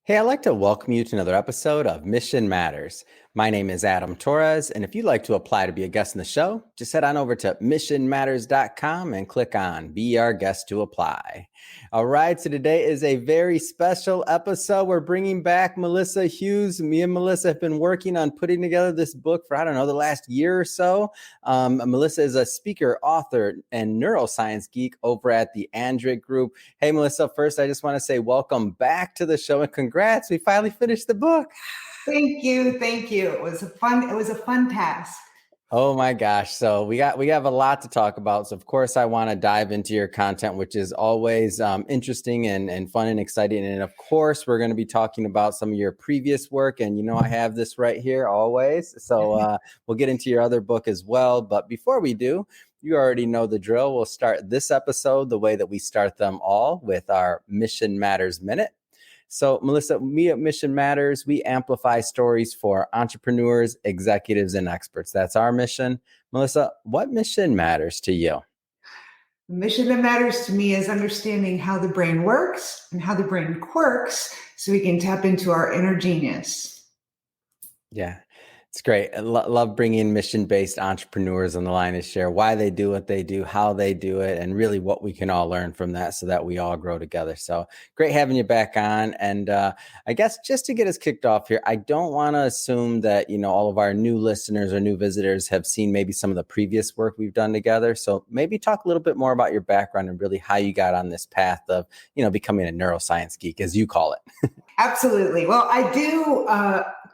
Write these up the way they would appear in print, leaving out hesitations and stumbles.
Hey, I'd like to welcome you to another episode of Mission Matters. My name is Adam Torres, and if you'd like to apply to be a guest in the show, just head on over to missionmatters.com and click on Be Our Guest to Apply. All right, so today is a very special episode. We're bringing back Melissa Hughes. Me and Melissa have been working on putting together this book for, the last year or so. Melissa is a speaker, author, and neuroscience geek over at the Andric Group. Hey, Melissa, first, I just want to say welcome back to the show and congrats. We finally finished the book. Thank you. Thank you. It was a fun task. Oh my gosh. So we have a lot to talk about. So of course I want to dive into your content, which is always interesting and fun and exciting. And of course, we're going to be talking about some of your previous work. And I have this right here always. So we'll get into your other book as well. But before we do, you already know the drill. We'll start this episode the way that we start them all, with our Mission Matters Minute. So, Melissa, we at Mission Matters, we amplify stories for entrepreneurs, executives, and experts. That's our mission. Melissa, what mission matters to you? The mission that matters to me is understanding how the brain works and how the brain quirks so we can tap into our inner genius. Yeah. It's great. I love bringing mission-based entrepreneurs on the line to share why they do what they do, how they do it, and really what we can all learn from that so that we all grow together. So great having you back on. And I guess just to get us kicked off here, I don't want to assume that, all of our new listeners or new visitors have seen maybe some of the previous work we've done together. So maybe talk a little bit more about your background and really how you got on this path of, becoming a neuroscience geek, as you call it. Absolutely. Well, I do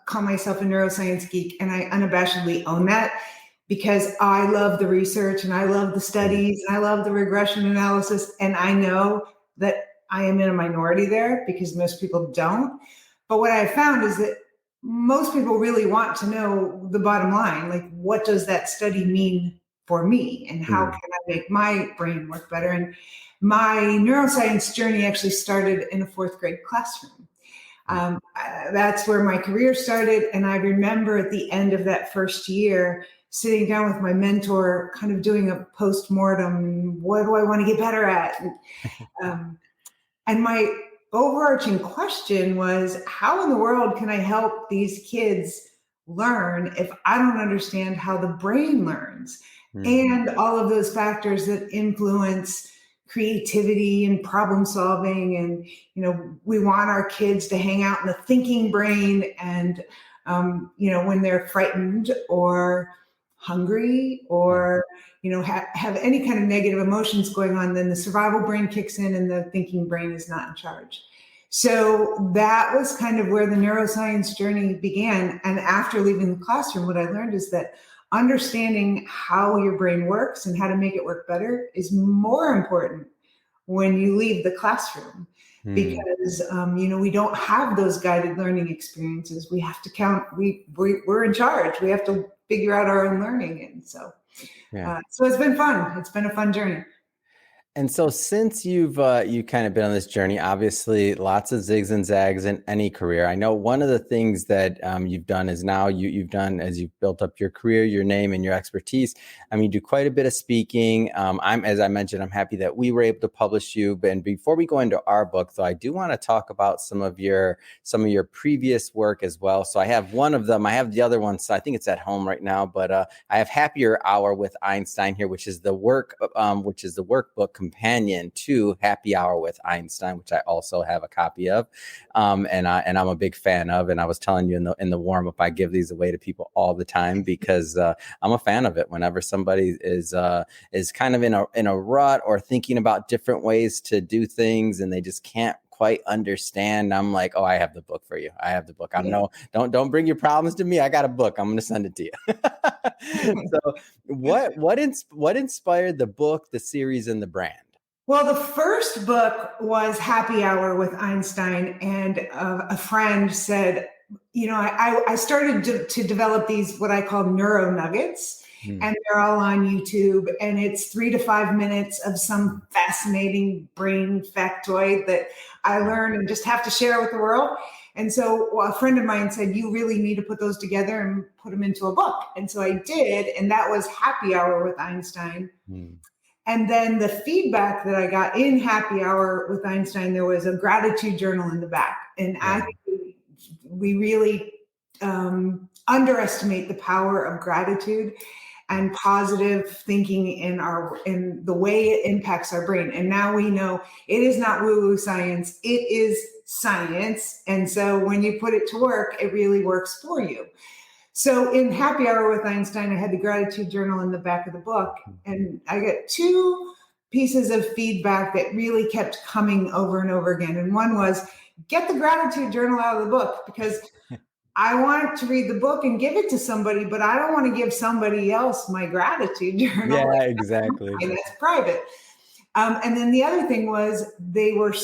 call myself a neuroscience geek, and I unabashedly own that because I love the research and I love the studies and I love the regression analysis. And I know that I am in a minority there because most people don't. But what I found is that most people really want to know the bottom line, like what does that study mean for me and how can I make my brain work better? And my neuroscience journey actually started in a fourth grade classroom. That's where my career started. And I remember at the end of that first year, sitting down with my mentor, kind of doing a post-mortem, what do I want to get better at? And my overarching question was, how in the world can I help these kids learn if I don't understand how the brain learns and all of those factors that influence creativity and problem solving? And, we want our kids to hang out in the thinking brain. And, when they're frightened or hungry or, have any kind of negative emotions going on, then the survival brain kicks in and the thinking brain is not in charge. So that was kind of where the neuroscience journey began. And after leaving the classroom, what I learned is that understanding how your brain works and how to make it work better is more important when you leave the classroom because, we don't have those guided learning experiences. We have to count, we're in charge. We have to figure out our own learning. And so it's been fun. It's been a fun journey. And so since you kind of been on this journey, obviously lots of zigs and zags in any career. I know one of the things that you've done is now you've done, as you've built up your career, your name and your expertise. You do quite a bit of speaking. As I mentioned, I'm happy that we were able to publish you. And before we go into our book, though, I do want to talk about some of your previous work as well. So I have one of them. I have the other one. So I think it's at home right now. But I have Happier Hour with Einstein here, which is the workbook companion to Happy Hour with Einstein, which I also have a copy of, and I'm a big fan of. And I was telling you in the warm up, I give these away to people all the time because I'm a fan of it. Whenever somebody is kind of in a rut or thinking about different ways to do things and they just can't quite understand, I'm like, oh, I have the book for you. I have the book. Don't bring your problems to me. I got a book. I'm going to send it to you. So what inspired the book, the series, and the brand? Well, the first book was Happy Hour with Einstein, and a friend said, I started to develop these, what I call neuro nuggets, and they're all on YouTube, and it's 3 to 5 minutes of some fascinating brain factoid that I learned and just have to share with the world. And so a friend of mine said, you really need to put those together and put them into a book. And so I did. And that was Happy Hour with Einstein. And then the feedback that I got in Happy Hour with Einstein, there was a gratitude journal in the back. And I think it we really underestimate the power of gratitude and positive thinking in the way it impacts our brain. And now we know it is not woo-woo science, it is science. And so when you put it to work, it really works for you. So in Happy Hour with Einstein, I had the gratitude journal in the back of the book, and I got two pieces of feedback that really kept coming over and over again. And one was, get the gratitude journal out of the book, because I want to read the book and give it to somebody, but I don't want to give somebody else my gratitude journal. Yeah, Like, exactly. that's private. And then the other thing was, they were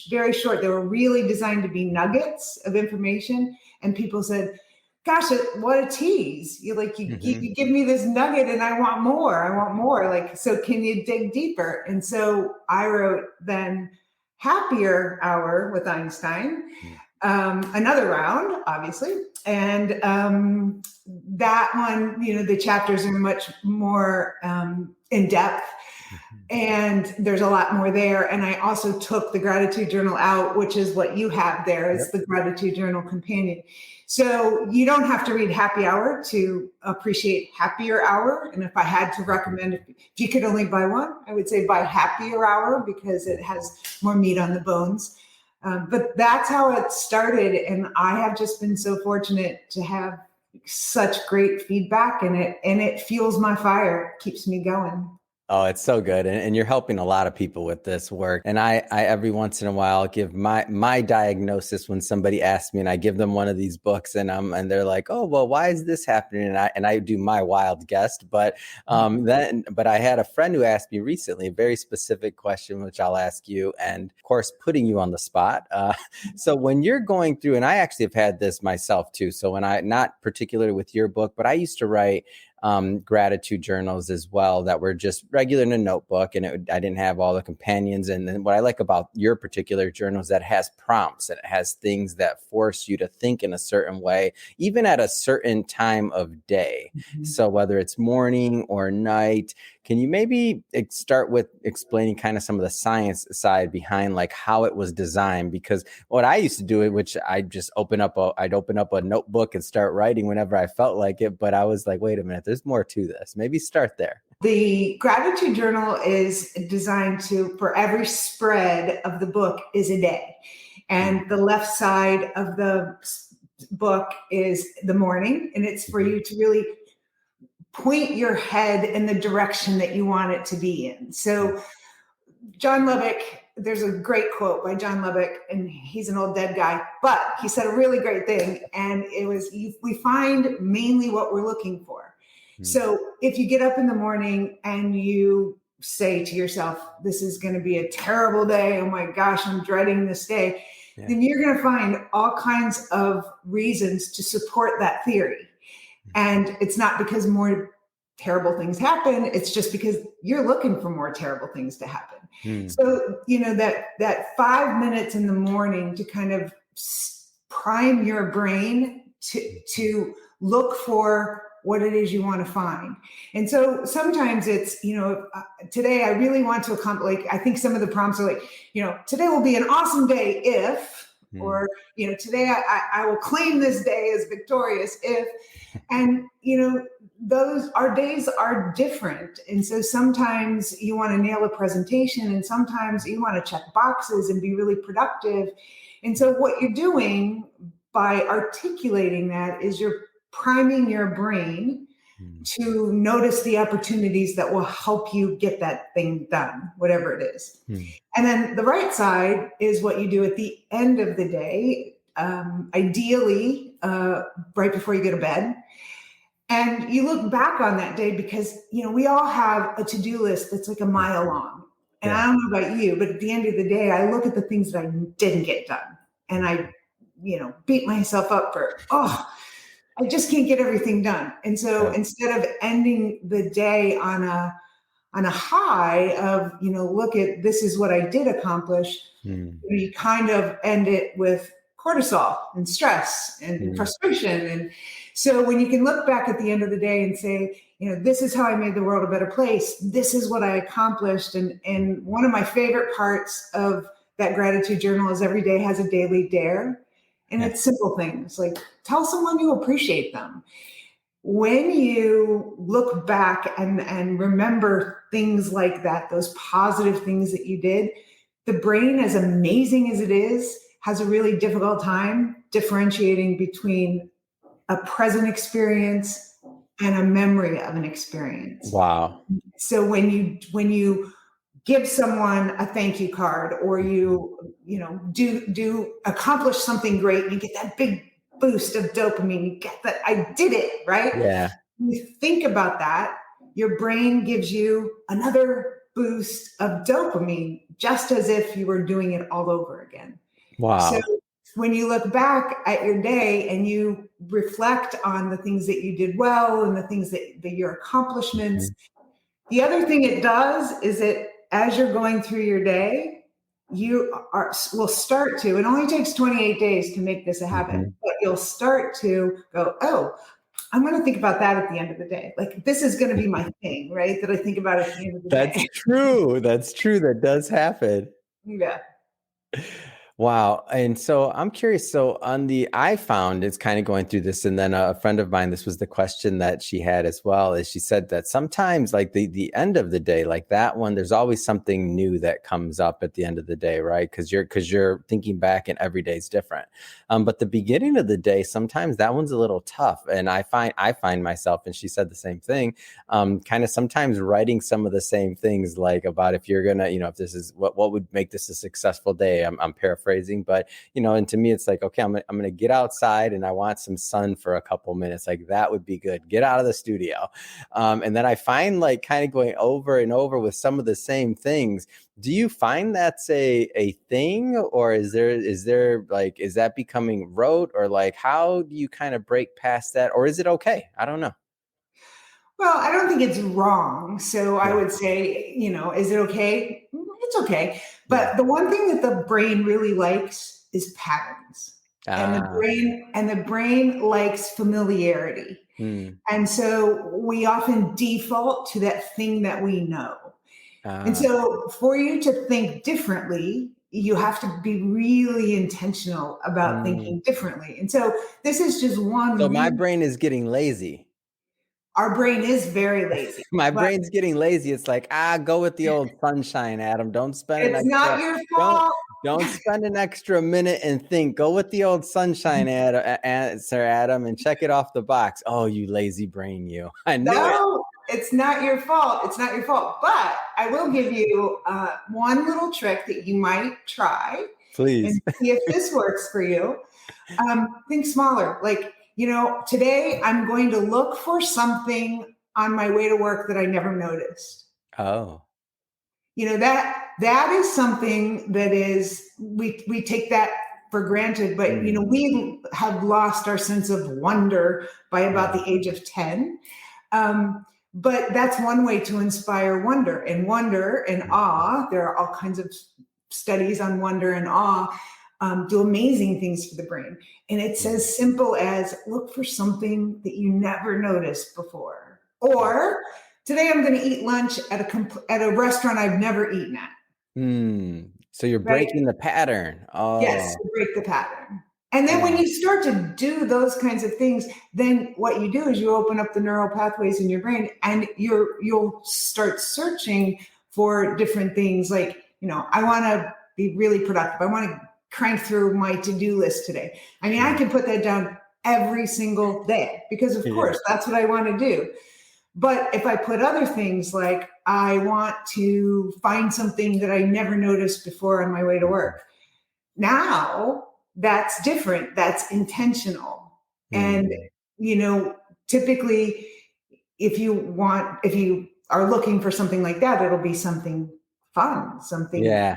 very short. They were really designed to be nuggets of information. And people said, gosh, what a tease. You give me this nugget and I want more. I want more. Like, so can you dig deeper? And so I wrote then Happier Hour with Einstein, another round, obviously. And that one, the chapters are much more in depth. And there's a lot more there. And I also took the gratitude journal out, which is what you have there as the gratitude journal companion. So you don't have to read Happy Hour to appreciate Happier Hour. And if I had to recommend, if you could only buy one, I would say buy Happier Hour, because it has more meat on the bones. But that's how it started. And I have just been so fortunate to have such great feedback, and it fuels my fire, keeps me going. Oh, it's so good. And you're helping a lot of people with this work. And I every once in a while give my diagnosis when somebody asks me, and I give them one of these books, and they're like, oh, well, why is this happening? And I do my wild guess. But but I had a friend who asked me recently a very specific question, which I'll ask you, and of course, putting you on the spot. So when you're going through, and I actually have had this myself too. So when not particularly with your book, but I used to write gratitude journals as well that were just regular in a notebook, and I didn't have all the companions. And then what I like about your particular journal is that it has prompts, and it has things that force you to think in a certain way, even at a certain time of day. So whether it's morning or night, can you maybe start with explaining kind of some of the science side behind like how it was designed? Because what I used to do, which I'd open up a notebook and start writing whenever I felt like it. But I was like, wait a minute, there's more to this. Maybe start there. The gratitude journal is designed for every spread of the book is a day. And the left side of the book is the morning. And it's for you to really point your head in the direction that you want it to be in. So John Lubbock, there's a great quote by John Lubbock, and he's an old dead guy, but he said a really great thing. And it was, we find mainly what we're looking for. So if you get up in the morning and you say to yourself, this is going to be a terrible day, oh my gosh, I'm dreading this day, then you're going to find all kinds of reasons to support that theory. And it's not because more terrible things happen. It's just because you're looking for more terrible things to happen. So, that 5 minutes in the morning to kind of prime your brain to look for what it is you want to find. And so sometimes it's, today I really want to accomplish, like, I think some of the prompts are like, today will be an awesome day if, or, today I will claim this day as victorious if, and, our days are different. And so sometimes you want to nail a presentation, and sometimes you want to check boxes and be really productive. And so what you're doing by articulating that is you're priming your brain to notice the opportunities that will help you get that thing done, whatever it is. And then the right side is what you do at the end of the day, ideally right before you go to bed. And you look back on that day, because, we all have a to-do list that's like a mile long. And I don't know about you, but at the end of the day, I look at the things that I didn't get done. And I, beat myself up for, I just can't get everything done. And so instead of ending the day on a high of, look at, this is what I did accomplish, you kind of end it with cortisol and stress and frustration. And so when you can look back at the end of the day and say, this is how I made the world a better place, this is what I accomplished. And one of my favorite parts of that gratitude journal is every day has a daily dare. And Yeah. it's simple things like tell someone you appreciate them. When you look back and remember things like that, those positive things that you did, the brain, as amazing as it is, has a really difficult time differentiating between a present experience and a memory of an experience. Wow. So when you give someone a thank you card, or you accomplish something great and you get that big boost of dopamine, you get that I did it, right? Yeah. You think about that, your brain gives you another boost of dopamine, just as if you were doing it all over again. So Wow. when you look back at your day and you reflect on the things that you did well and the things that your accomplishments, Mhm. the other thing it does is that as you're going through your day, will start to, it only takes 28 days to make this a habit, Mhm. but you'll start to go, oh, I'm going to think about that at the end of the day. Like this is going to be my thing, right? That I think about at the end of the That's day. true. That's true. That does happen. Yeah. Wow. And so I'm curious. So I found it's kind of going through this, and then a friend of mine, this was the question that she had as well, is she said that sometimes like the end of the day, like that one, there's always something new that comes up at the end of the day, right? Because you're thinking back and every day is different. But the beginning of the day, sometimes that one's a little tough. And I find myself, and she said the same thing, kind of sometimes writing some of the same things, like about if you're gonna, if this is what would make this a successful day. I'm paraphrasing, but and to me, it's like, okay, I'm gonna get outside and I want some sun for a couple minutes. Like that would be good. Get out of the studio, and then I find like kind of going over and over with some of the same things. Do you find that's a thing, or is there like, is that becoming rote, or like how do you kind of break past that, or is it okay? I don't know. Well, I don't think it's wrong. So I Yeah. would say, is it okay? It's okay. Yeah. But the one thing that the brain really likes is patterns. And the Ah. brain likes familiarity. Hmm. And so we often default to that thing that we know. And Ah. so for you to think differently, you have to be really intentional about Hmm. thinking differently. And so this is just So one my really, brain is getting lazy. our brain is very lazy, My but brain's getting lazy. It's like, go with the old sunshine, Adam. Don't spend an it's extra not your don't fault. don't spend an extra minute and think. Go with the old sunshine, Sir Adam, and check it off the box. Oh, you lazy brain, you. I knew it. No, it's not your fault. It's not your fault. But I will give you one little trick that you might try Please. and see if this works for you. Think smaller. Like, today I'm going to look for something on my way to work that I never noticed. Oh. That is something that is we take that for granted, but Mm, we have lost our sense of wonder by about yeah. the age of 10. But that's one way to inspire wonder, and awe. There are all kinds of studies on wonder and awe, do amazing things for the brain. And it's Mm, as simple as look for something that you never noticed before. yeah. Or today I'm going to eat lunch at a restaurant I've never eaten at, So you're right? breaking the pattern. Yes, Oh. to break the pattern. And then when Yeah. you start to do those kinds of things, then what you do is you open up the neural pathways in your brain, and you'll start searching for different things like, I want to be really productive. I want to crank through my to-do list today. I mean, I Mm, can put that down every single day because of yeah. course that's what I want to do. But if I put other things like I want to find something that I never noticed before on my way to work, now that's different. That's intentional. And, Mm, you know, typically, if you are looking for something like that, it'll be something fun, something, yeah.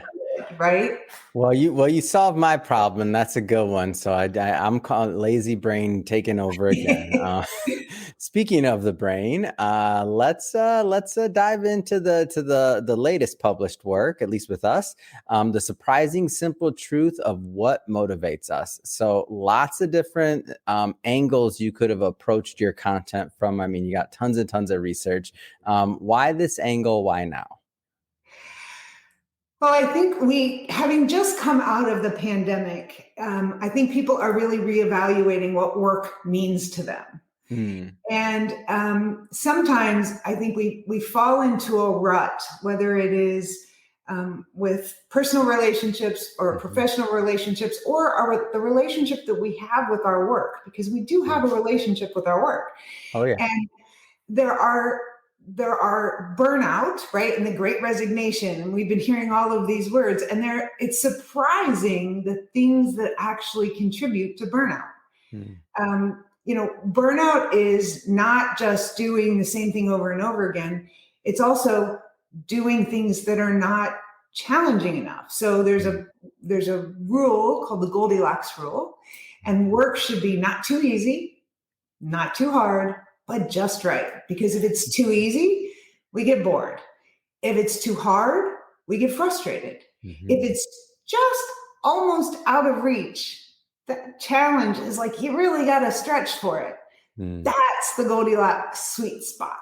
right? Well, you solved my problem, and that's a good one. So I'm calling lazy brain taking over again. Speaking of the brain, let's dive into the latest published work, at least with us, the surprising simple truth of what motivates us. So lots of different angles you could have approached your content from. I mean, you got tons and tons of research. Why this angle? Why now? Well, I think having just come out of the pandemic, I think people are really reevaluating what work means to them. Mm, And sometimes I think we fall into a rut, whether it is with personal relationships or mhm, professional relationships, or the relationship that we have with our work, because we do mm. have a relationship with our work. Oh yeah. And there are burnout, right, and the great resignation, and we've been hearing all of these words, and it's surprising the things that actually contribute to burnout. Mm, Burnout is not just doing the same thing over and over again. It's also doing things that are not challenging enough. So mm, there's a rule called the Goldilocks rule, and work should be not too easy, not too hard, but just right. Because if it's too easy, we get bored. If it's too hard, we get frustrated. mhm, If it's just almost out of reach, that challenge is like you really got to stretch for it. mm, That's the Goldilocks sweet spot.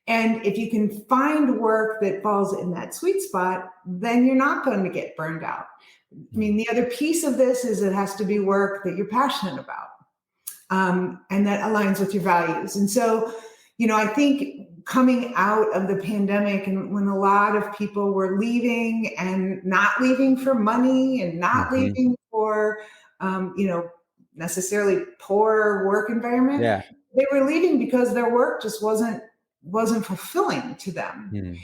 And if you can find work that falls in that sweet spot, then you're not going to get burned out. I mm. mean, the other piece of this is it has to be work that you're passionate about, and that aligns with your values. And so, I think coming out of the pandemic, and when a lot of people were leaving, and not leaving for money, and not Mhm. leaving for, necessarily poor work environment, Yeah. they were leaving because their work just wasn't fulfilling to them. Mm.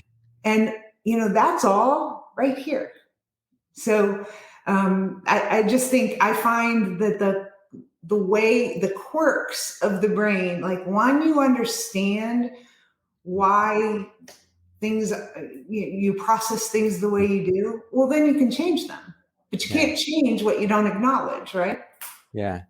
And that's all right here. So I just think I find that the way the quirks of the brain, like when you understand why things you process things the way you do, well then you can change them. But you Yeah. can't change what you don't acknowledge, right? Yeah.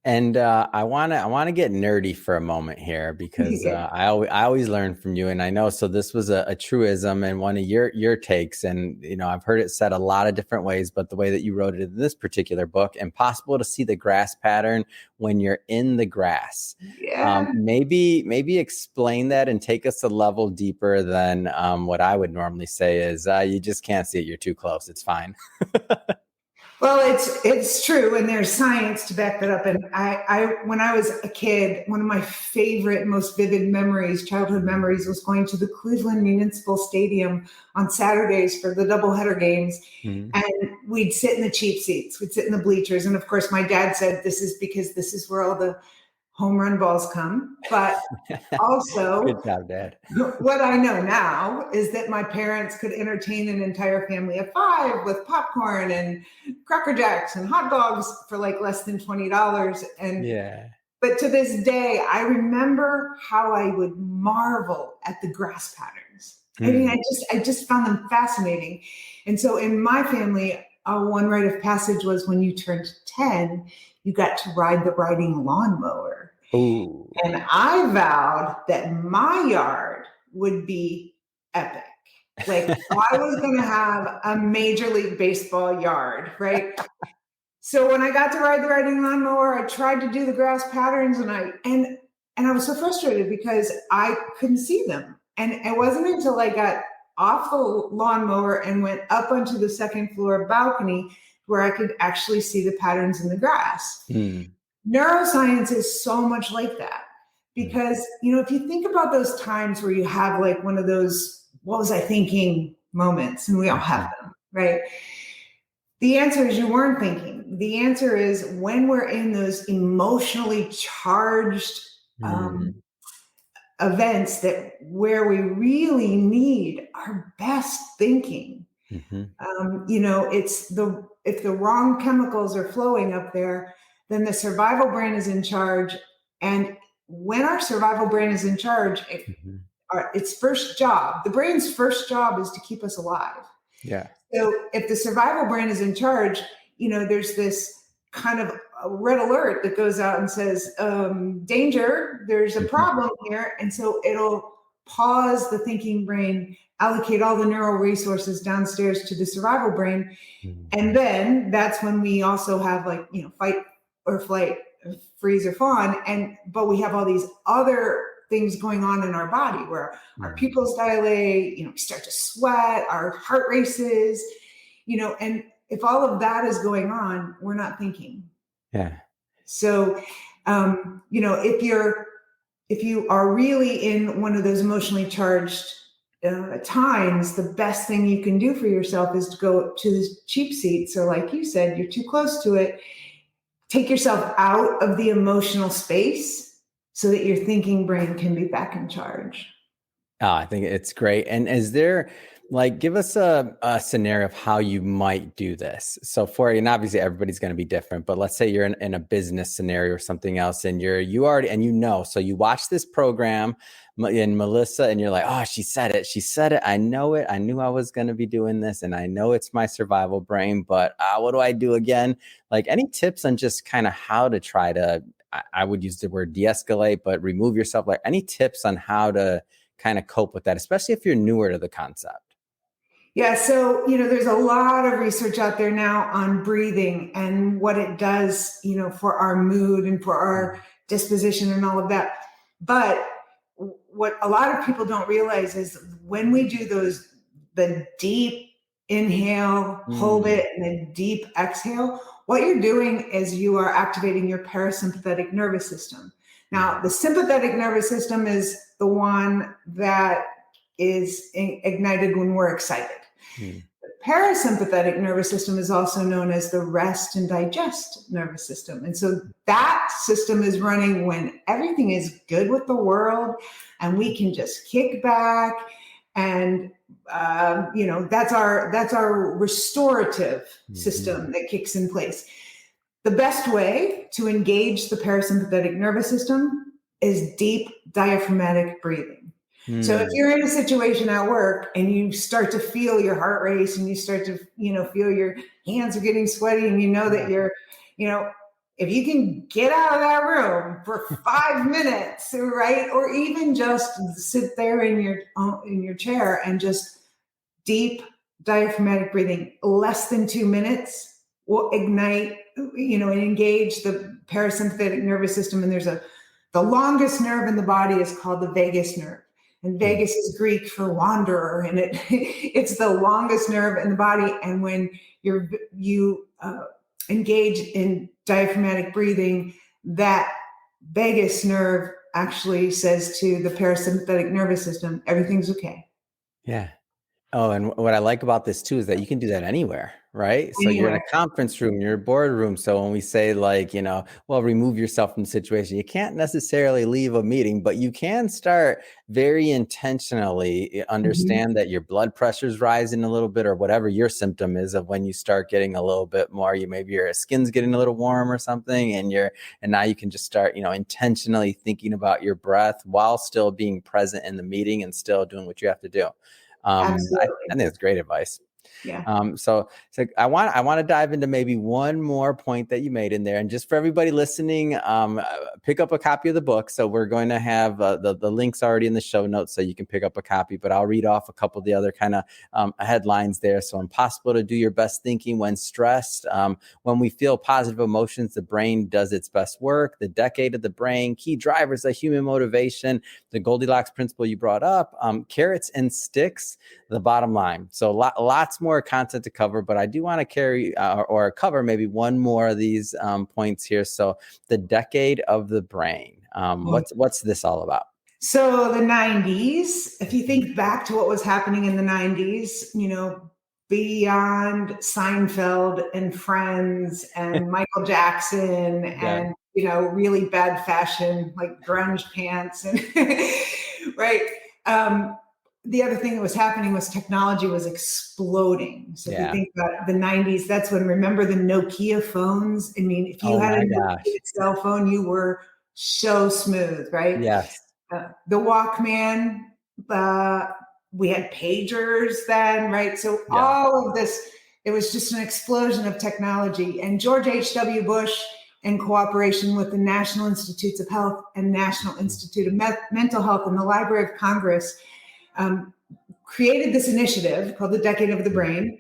And I want to get nerdy for a moment here because I always learn from you, and I know, so this was a truism and one of your takes, and I've heard it said a lot of different ways, but the way that you wrote it in this particular book: impossible to see the grass pattern when you're in the grass. Yeah. Maybe explain that and take us a level deeper than what I would normally say is you just can't see it. You're too close. It's fine. Well, it's true, and there's science to back that up. And I when I was a kid, one of my favorite, most vivid memories, childhood memories, was going to the Cleveland Municipal Stadium on Saturdays for the doubleheader games, Mhm. and we'd sit in the cheap seats, we'd sit in the bleachers, and of course, my dad said this is because this is where all the home run balls come, but also Good job, Dad. what I know now is that my parents could entertain an entire family of five with popcorn and Cracker Jacks and hot dogs for like less than $20. And Yeah. but to this day, I remember how I would marvel at the grass patterns. I mean, Mm. I just found them fascinating. And so in my family, one rite of passage was when you turned 10, you got to ride the riding lawnmower. Ooh. And I vowed that my yard would be epic. Like I was going to have a Major League Baseball yard, right? So when I got to ride the riding lawnmower, I tried to do the grass patterns, and I was so frustrated because I couldn't see them. And it wasn't until I got off the lawnmower and went up onto the second floor balcony where I could actually see the patterns in the grass. Mm, Neuroscience is so much like that mm, because, if you think about those times where you have like one of those, what was I thinking moments, and we all have mhm, them, right? The answer is you weren't thinking. The answer is when we're in those emotionally charged um, mm, events that where we really need our best thinking. mhm, It's the if the wrong chemicals are flowing up there, then the survival brain is in charge. And when our survival brain is in charge, mhm. its first job, the brain's first job, is to keep us alive. Yeah. So if the survival brain is in charge, there's this kind of a red alert that goes out and says, danger, there's a Mhm, problem here. And so it'll pause the thinking brain, allocate all the neural resources downstairs to the survival brain. mm, And then that's when we also have like, fight or flight, freeze or fawn. But we have all these other things going on in our body where our Mhm. pupils dilate, we start to sweat, our heart races, and if all of that is going on, we're not thinking. Yeah. So, if you are really in one of those emotionally charged times, the best thing you can do for yourself is to go to the cheap seat. So, like you said, you're too close to it. Take yourself out of the emotional space so that your thinking brain can be back in charge. Oh, I think it's great. And is there give us a scenario of how you might do this? So and obviously everybody's going to be different, but let's say you're in a business scenario or something else and you already, and so you watch this program in Melissa and you're like, oh, she said it. She said it. I know it. I knew I was going to be doing this and I know it's my survival brain, but what do I do again? Like any tips on just kind of how to try to, I would use the word de-escalate, but remove yourself, like any tips on how to kind of cope with that, especially if you're newer to the concept? Yeah, so there's a lot of research out there now on breathing and what it does, for our mood and for our disposition and all of that. But what a lot of people don't realize is when we do the deep inhale, hold Mm. it, and then deep exhale, what you're doing is you are activating your parasympathetic nervous system. Now, the sympathetic nervous system is the one that is ignited when we're excited. Mm. The parasympathetic nervous system is also known as the rest and digest nervous system. And so that system is running when everything is good with the world and we can just kick back and that's our restorative system that kicks in place. The best way to engage the parasympathetic nervous system is deep diaphragmatic breathing. So if Mm. you're in a situation at work and you start to feel your heart race and you start to, feel your hands are getting sweaty and that you know, if you can get out of that room for 5 minutes, right? Or even just sit there in your chair and just deep diaphragmatic breathing, less than 2 minutes will ignite, and engage the parasympathetic nervous system. And the longest nerve in the body is called the vagus nerve. And Mm. vagus is Greek for wanderer, and it's the longest nerve in the body. And when you engage in diaphragmatic breathing, that vagus nerve actually says to the parasympathetic nervous system, everything's okay. Yeah. Oh, and what I like about this too is that you can do that anywhere, right? So you're in a Anywhere. conference room, you're a boardroom. So when we say well, remove yourself from the situation, you can't necessarily leave a meeting, but you can start very intentionally Mhm. understand that your blood pressure's rising a little bit or whatever your symptom is of when you start getting a little bit more, maybe your skin's getting a little warm or something. And now you can just start, intentionally thinking about your breath while still being present in the meeting and still doing what you have to do. I Absolutely. think it's great advice. Yeah. So I want to dive into maybe one more point that you made in there, and just for everybody listening, pick up a copy of the book. So we're going to have the links already in the show notes, so you can pick up a copy. But I'll read off a couple of the other kind of headlines there. So impossible to do your best thinking when stressed. When we feel positive emotions, the brain does its best work. The decade of the brain, key drivers of human motivation, the Goldilocks principle you brought up, carrots and sticks, the bottom line. So lots more content to cover, but I do want to carry or cover maybe one more of these points here. So the decade of the brain. What's this all about? So the 90s, if you think back to what was happening in the 90s, beyond Seinfeld and Friends and Michael Jackson Yeah. and, really bad fashion like grunge pants and right. Um, the other thing that was happening was technology was exploding. So if you Yeah. think about the 90s, that's when, remember the Nokia phones? I mean, if you Oh had a my Nokia gosh. cell phone, you were so smooth, right? Yes. The Walkman, uh, we had pagers then, right? So Yeah. all of this, it was just an explosion of technology. And George H.W. Bush, in cooperation with the National Institutes of Health and National Institute of Mental Health and the Library of Congress, um, created this initiative called the Decade of the Brain.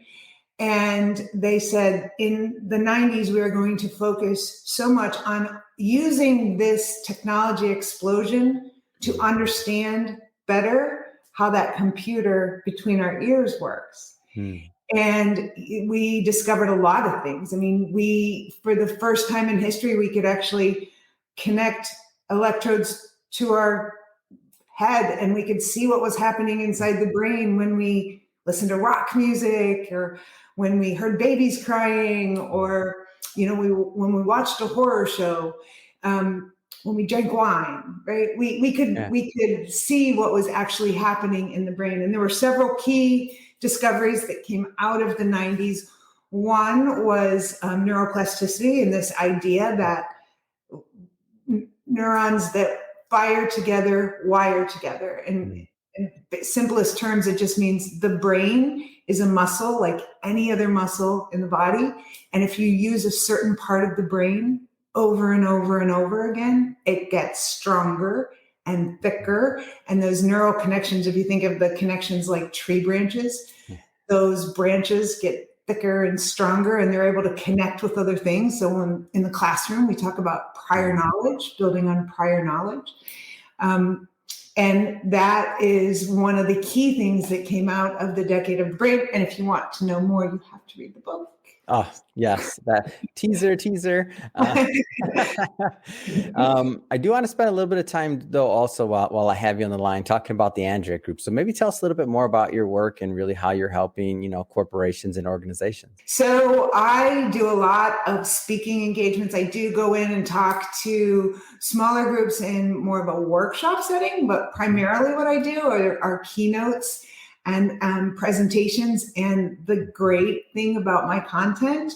And they said in the 90s, we are going to focus so much on using this technology explosion to understand better how that computer between our ears works. Mm. And we discovered a lot of things. I mean, for the first time in history, we could actually connect electrodes to our head and we could see what was happening inside the brain when we listened to rock music or when we heard babies crying or, when we watched a horror show, when we drank wine, right? Yeah. We could see what was actually happening in the brain. And there were several key discoveries that came out of the 90s. One was neuroplasticity and this idea that neurons that fire together wire together. And in simplest terms, it just means the brain is a muscle like any other muscle in the body. And if you use a certain part of the brain over and over and over again, it gets stronger and thicker. And those neural connections, if you think of the connections like tree branches, those branches get thicker and stronger and they're able to connect with other things. So when in the classroom, we talk about prior knowledge, building on prior knowledge. And that is one of the key things that came out of the decade of the brain. And if you want to know more, you have to read the book. Oh, yes. That teaser. I do want to spend a little bit of time, though, also while I have you on the line, talking about the Android Group. So maybe tell us a little bit more about your work and really how you're helping, corporations and organizations. So I do a lot of speaking engagements. I do go in and talk to smaller groups in more of a workshop setting, but primarily what I do are keynotes and presentations. And the great thing about my content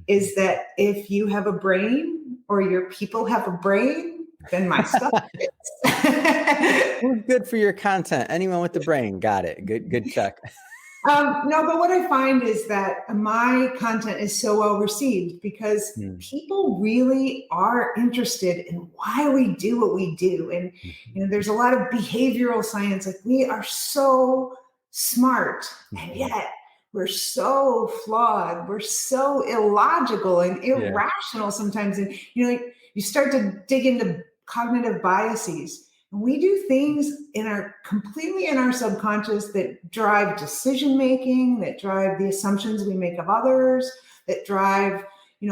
is that if you have a brain or your people have a brain, then my stuff fits. We're good for your content. Anyone with the brain, got it. Good check. No, but what I find is that my content is so well received because people really are interested in why we do what we do. And there's a lot of behavioral science. Like we are so smart and yet we're so flawed. We're so illogical and irrational sometimes. And, you start to dig into cognitive biases. And we do things completely in our subconscious that drive decision-making, that drive the assumptions we make of others, that drive,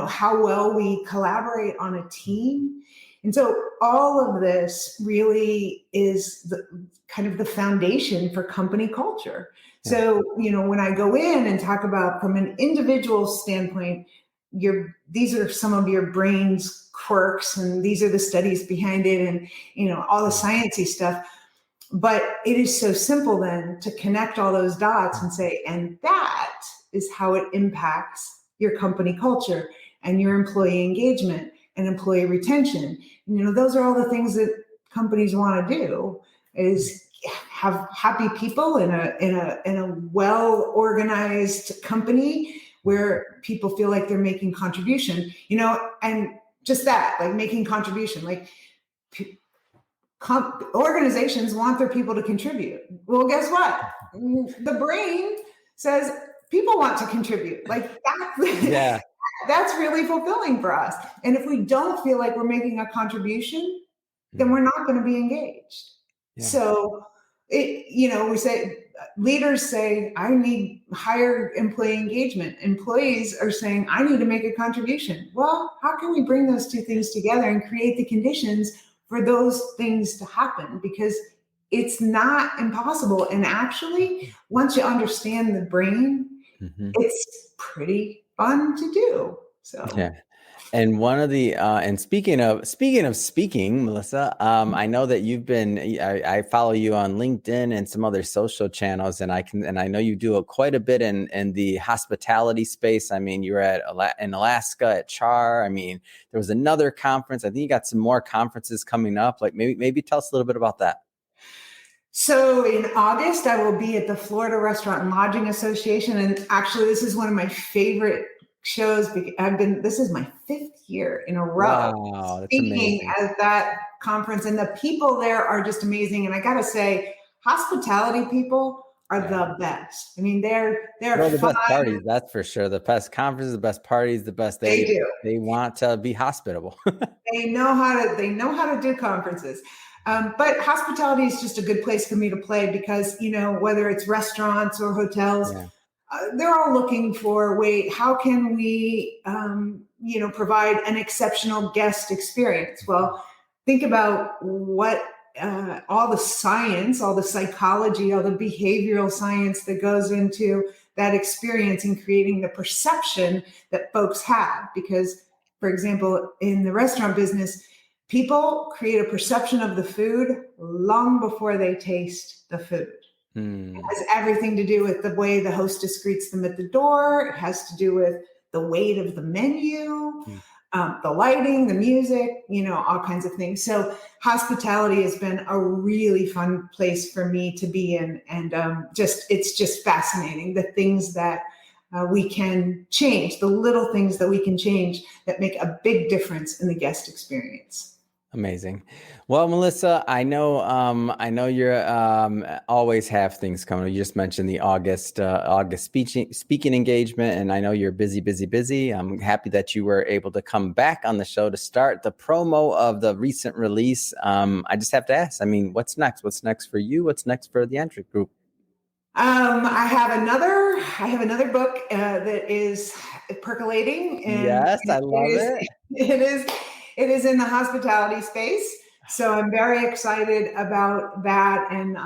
how well we collaborate on a team. And so all of this really is the foundation for company culture. So, when I go in and talk about from an individual standpoint, these are some of your brain's quirks and these are the studies behind it and, all the sciencey stuff. But it is so simple then to connect all those dots and say, and that is how it impacts your company culture and your employee engagement and employee retention. Those are all the things that companies want to do is have happy people in a well-organized company where people feel like they're making contribution, and just that, like making contribution, like organizations want their people to contribute. Well, guess what? The brain says people want to contribute. Like that. That's really fulfilling for us. And if we don't feel like we're making a contribution, then we're not going to be engaged. Yeah. So, we say, leaders say, I need higher employee engagement. Employees are saying, I need to make a contribution. Well, how can we bring those two things together and create the conditions for those things to happen? Because it's not impossible. And actually, once you understand the brain, it's pretty fun to do. So yeah. And one of the and speaking of speaking, Melissa, I know that you've been. I follow you on LinkedIn and some other social channels, and I know you do quite a bit in the hospitality space. I mean, you were in Alaska at CHAR. I mean, there was another conference. I think you got some more conferences coming up. Like maybe tell us a little bit about that. So in August, I will be at the Florida Restaurant and Lodging Association, and actually, this is one of my favorite shows. This is my 5th year in a row speaking at that conference, and the people there are just amazing. And I got to say, hospitality people are Yeah. the best. I mean, they're Throw the fun. best parties, that's for sure. The best conferences, the best parties, the best They they do. they want to be hospitable. They know how to do conferences. But hospitality is just a good place for me to play because, whether it's restaurants or hotels, Yeah. they're all looking for, wait, how can we, provide an exceptional guest experience? Well, think about what all the science, all the psychology, all the behavioral science that goes into that experience and creating the perception that folks have. Because, for example, in the restaurant business, people create a perception of the food long before they taste the food. Hmm. Has everything to do with the way the hostess greets them at the door. It has to do with the weight of the menu, Hmm. the lighting, the music, all kinds of things. So hospitality has been a really fun place for me to be in. And it's just fascinating, the things that we can change, the little things that we can change that make a big difference in the guest experience. Amazing. Well, Melissa, I know you're always have things coming. You just mentioned the August speaking engagement, and I know you're busy, busy, busy. I'm happy that you were able to come back on the show to start the promo of the recent release. I just have to ask. I mean, what's next? What's next for you? What's next for the Entry Group? I have another book that is percolating, and Yes, I it love is it. it is it is in the hospitality space. So I'm very excited about that, and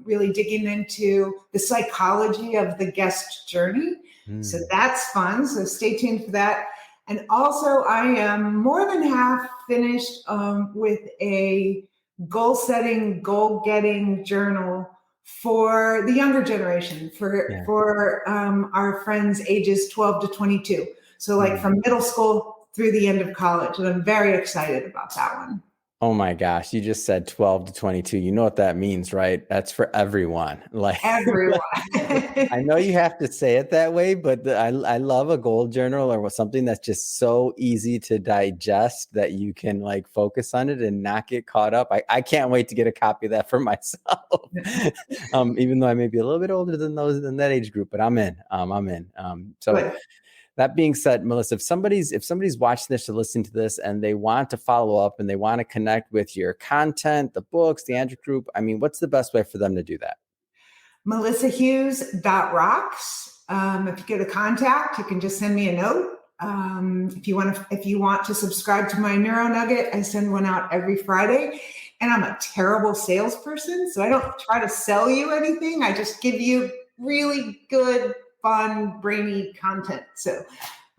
really digging into the psychology of the guest journey. So Hmm. that's fun. So stay tuned for that. And also, I am more than half finished with a goal setting, goal getting journal for the younger generation, for Yeah. our friends ages 12 to 22. So like Hmm. from middle school through the end of college. And I'm very excited about that one. Oh my gosh, you just said 12 to 22. You know what that means, right? That's for everyone. Like, Everyone. I know you have to say it that way, but I love a goal journal or something that's just so easy to digest that you can like focus on it and not get caught up. I can't wait to get a copy of that for myself. Even though I may be a little bit older than those in that age group, but I'm in. I'm in. So Good. that being said, Melissa, if somebody's watching this or listening to this and they want to follow up and they want to connect with your content, the books, the Andrew Group, I mean, what's the best way for them to do that? MelissaHughes.rocks. If you go to contact, you can just send me a note. If you want to subscribe to my Neuro Nugget, I send one out every Friday. And I'm a terrible salesperson, so I don't try to sell you anything. I just give you really good, fun, brainy content. So,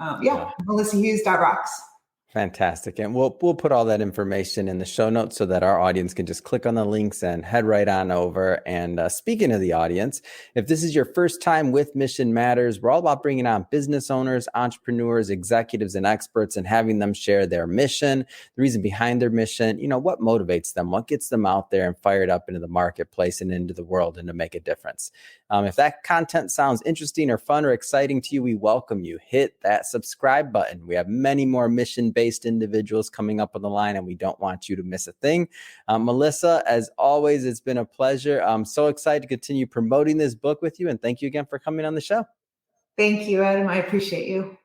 Uh, MelissaHughes.rocks. Fantastic. And we'll put all that information in the show notes so that our audience can just click on the links and head right on over. And speaking of the audience, if this is your first time with Mission Matters, we're all about bringing on business owners, entrepreneurs, executives, and experts and having them share their mission, the reason behind their mission, what motivates them, what gets them out there and fired up into the marketplace and into the world and to make a difference. If that content sounds interesting or fun or exciting to you, we welcome you. Hit that subscribe button. We have many more mission-based individuals coming up on the line, and we don't want you to miss a thing. Melissa, as always, it's been a pleasure. I'm so excited to continue promoting this book with you, and thank you again for coming on the show. Thank you, Adam. I appreciate you.